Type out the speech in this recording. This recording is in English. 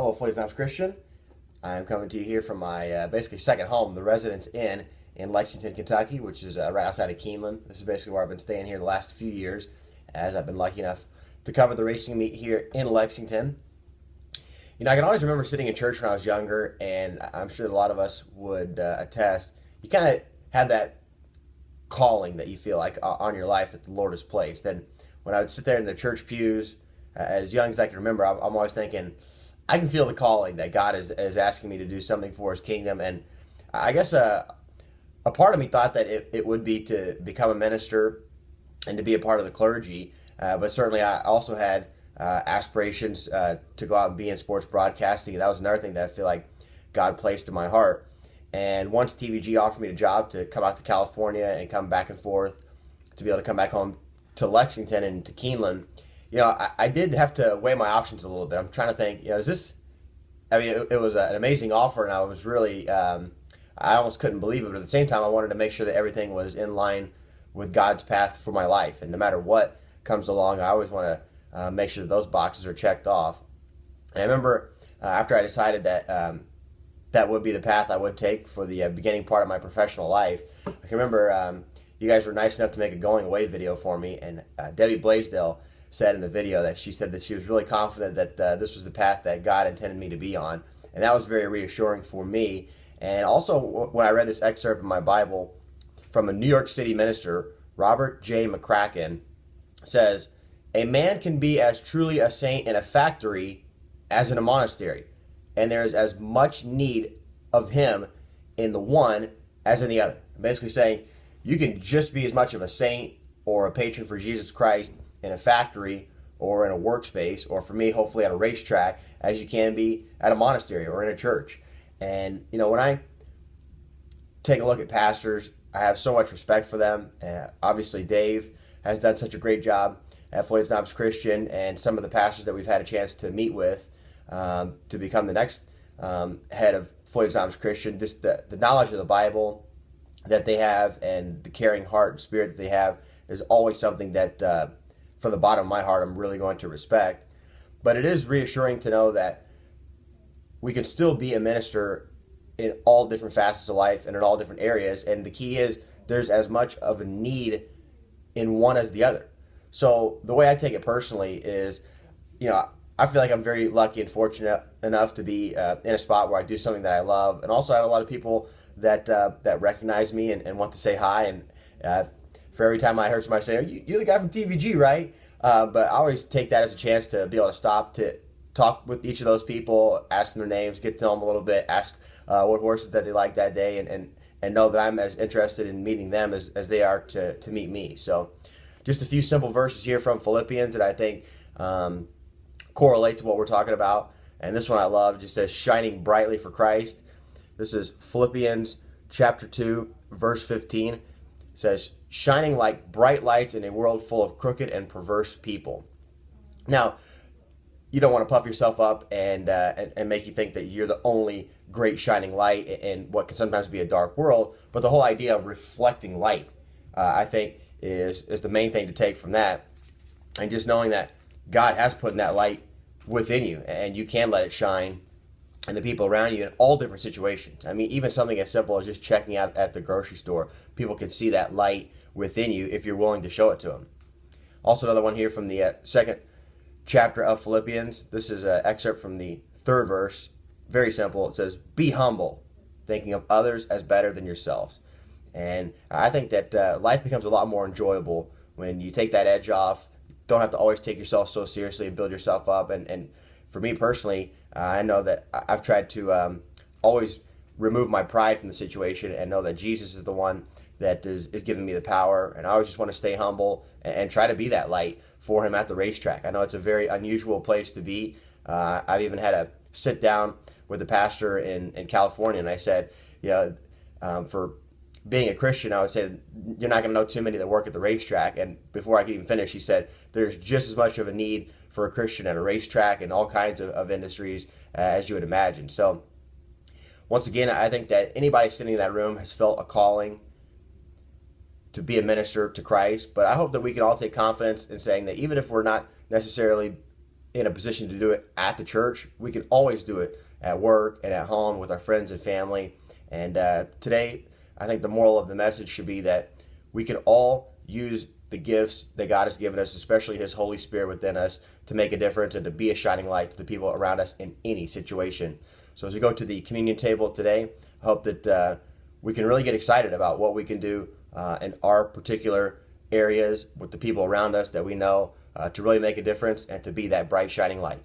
Hello, Floyd's Times Christian. I'm coming to you here from my basically second home, the Residence Inn in Lexington, Kentucky, which is right outside of Keeneland. This is basically where I've been staying here the last few years, as I've been lucky enough to cover the racing meet here in Lexington. You know, I can always remember sitting in church when I was younger, and I'm sure a lot of us would attest. You kind of have that calling that you feel like on your life that the Lord has placed. And when I would sit there in the church pews, as young as I can remember, I'm always thinking, I can feel the calling that God is asking me to do something for His kingdom. And I guess a part of me thought that it would be to become a minister and to be a part of the clergy. But certainly I also had aspirations to go out and be in sports broadcasting. That was another thing that I feel like God placed in my heart. And once TVG offered me a job to come out to California and come back and forth, to be able to come back home to Lexington and to Keeneland, you know, I did have to weigh my options a little bit. I'm trying to think, you know, is this, I mean, it was an amazing offer, and I was really, I almost couldn't believe it, but at the same time, I wanted to make sure that everything was in line with God's path for my life. And no matter what comes along, I always want to make sure that those boxes are checked off. And I remember after I decided that that would be the path I would take for the beginning part of my professional life, I can remember you guys were nice enough to make a going away video for me, and Debbie Blaisdell said in the video that she said that she was really confident that this was the path that God intended me to be on. And that was very reassuring for me. And also when I read this excerpt in my Bible from a New York City minister, Robert J. McCracken, says, "A man can be as truly a saint in a factory as in a monastery, and there is as much need of him in the one as in the other." Basically saying you can just be as much of a saint or a patron for Jesus Christ in a factory or in a workspace, or for me, hopefully at a racetrack, as you can be at a monastery or in a church. And, you know, when I take a look at pastors, I have so much respect for them. Obviously, Dave has done such a great job at Floyd's Times Christian, and some of the pastors that we've had a chance to meet with to become the next head of Floyd's Times Christian, just the knowledge of the Bible that they have and the caring heart and spirit that they have is always something that from the bottom of my heart, I'm really going to respect. But it is reassuring to know that we can still be a minister in all different facets of life and in all different areas. And the key is there's as much of a need in one as the other. So the way I take it personally is, you know, I feel like I'm very lucky and fortunate enough to be in a spot where I do something that I love. And also I have a lot of people that that recognize me and want to say hi. And for every time I heard somebody say, "You're the guy from TVG, right?" But I always take that as a chance to be able to stop to talk with each of those people, ask them their names, get to know them a little bit, ask what horses that they like that day, and know that I'm as interested in meeting them as they are to meet me. So just a few simple verses here from Philippians that I think correlate to what we're talking about. And this one I love. It just says, "Shining brightly for Christ." This is Philippians chapter 2, verse 15. It says, "Shining like bright lights in a world full of crooked and perverse people." Now, you don't want to puff yourself up and make you think that you're the only great shining light in what can sometimes be a dark world, but the whole idea of reflecting light, I think, is the main thing to take from that, and just knowing that God has put in that light within you, and you can let it shine and the people around you in all different situations. I mean, even something as simple as just checking out at the grocery store, people can see that light within you if you're willing to show it to them. Also, another one here from the second chapter of Philippians. This is an excerpt from the third verse. Very simple. It says, "Be humble, thinking of others as better than yourselves." And I think that life becomes a lot more enjoyable when you take that edge off. Don't have to always take yourself so seriously and build yourself up. And for me personally, I know that I've tried to always remove my pride from the situation and know that Jesus is the one that is giving me the power. And I always just want to stay humble and try to be that light for Him at the racetrack. I know it's a very unusual place to be. I've even had a sit down with the pastor in California, and I said, you know, for being a Christian, I would say you're not going to know too many that work at the racetrack. And before I could even finish, he said, there's just as much of a need for a Christian at a racetrack and all kinds of industries as you would imagine. So once again, I think that anybody sitting in that room has felt a calling to be a minister to Christ. But I hope that we can all take confidence in saying that even if we're not necessarily in a position to do it at the church, we can always do it at work and at home with our friends and family. And today, I think the moral of the message should be that we can all use the gifts that God has given us, especially His Holy Spirit within us, to make a difference and to be a shining light to the people around us in any situation. So as we go to the communion table today, I hope that we can really get excited about what we can do in our particular areas with the people around us that we know to really make a difference and to be that bright shining light.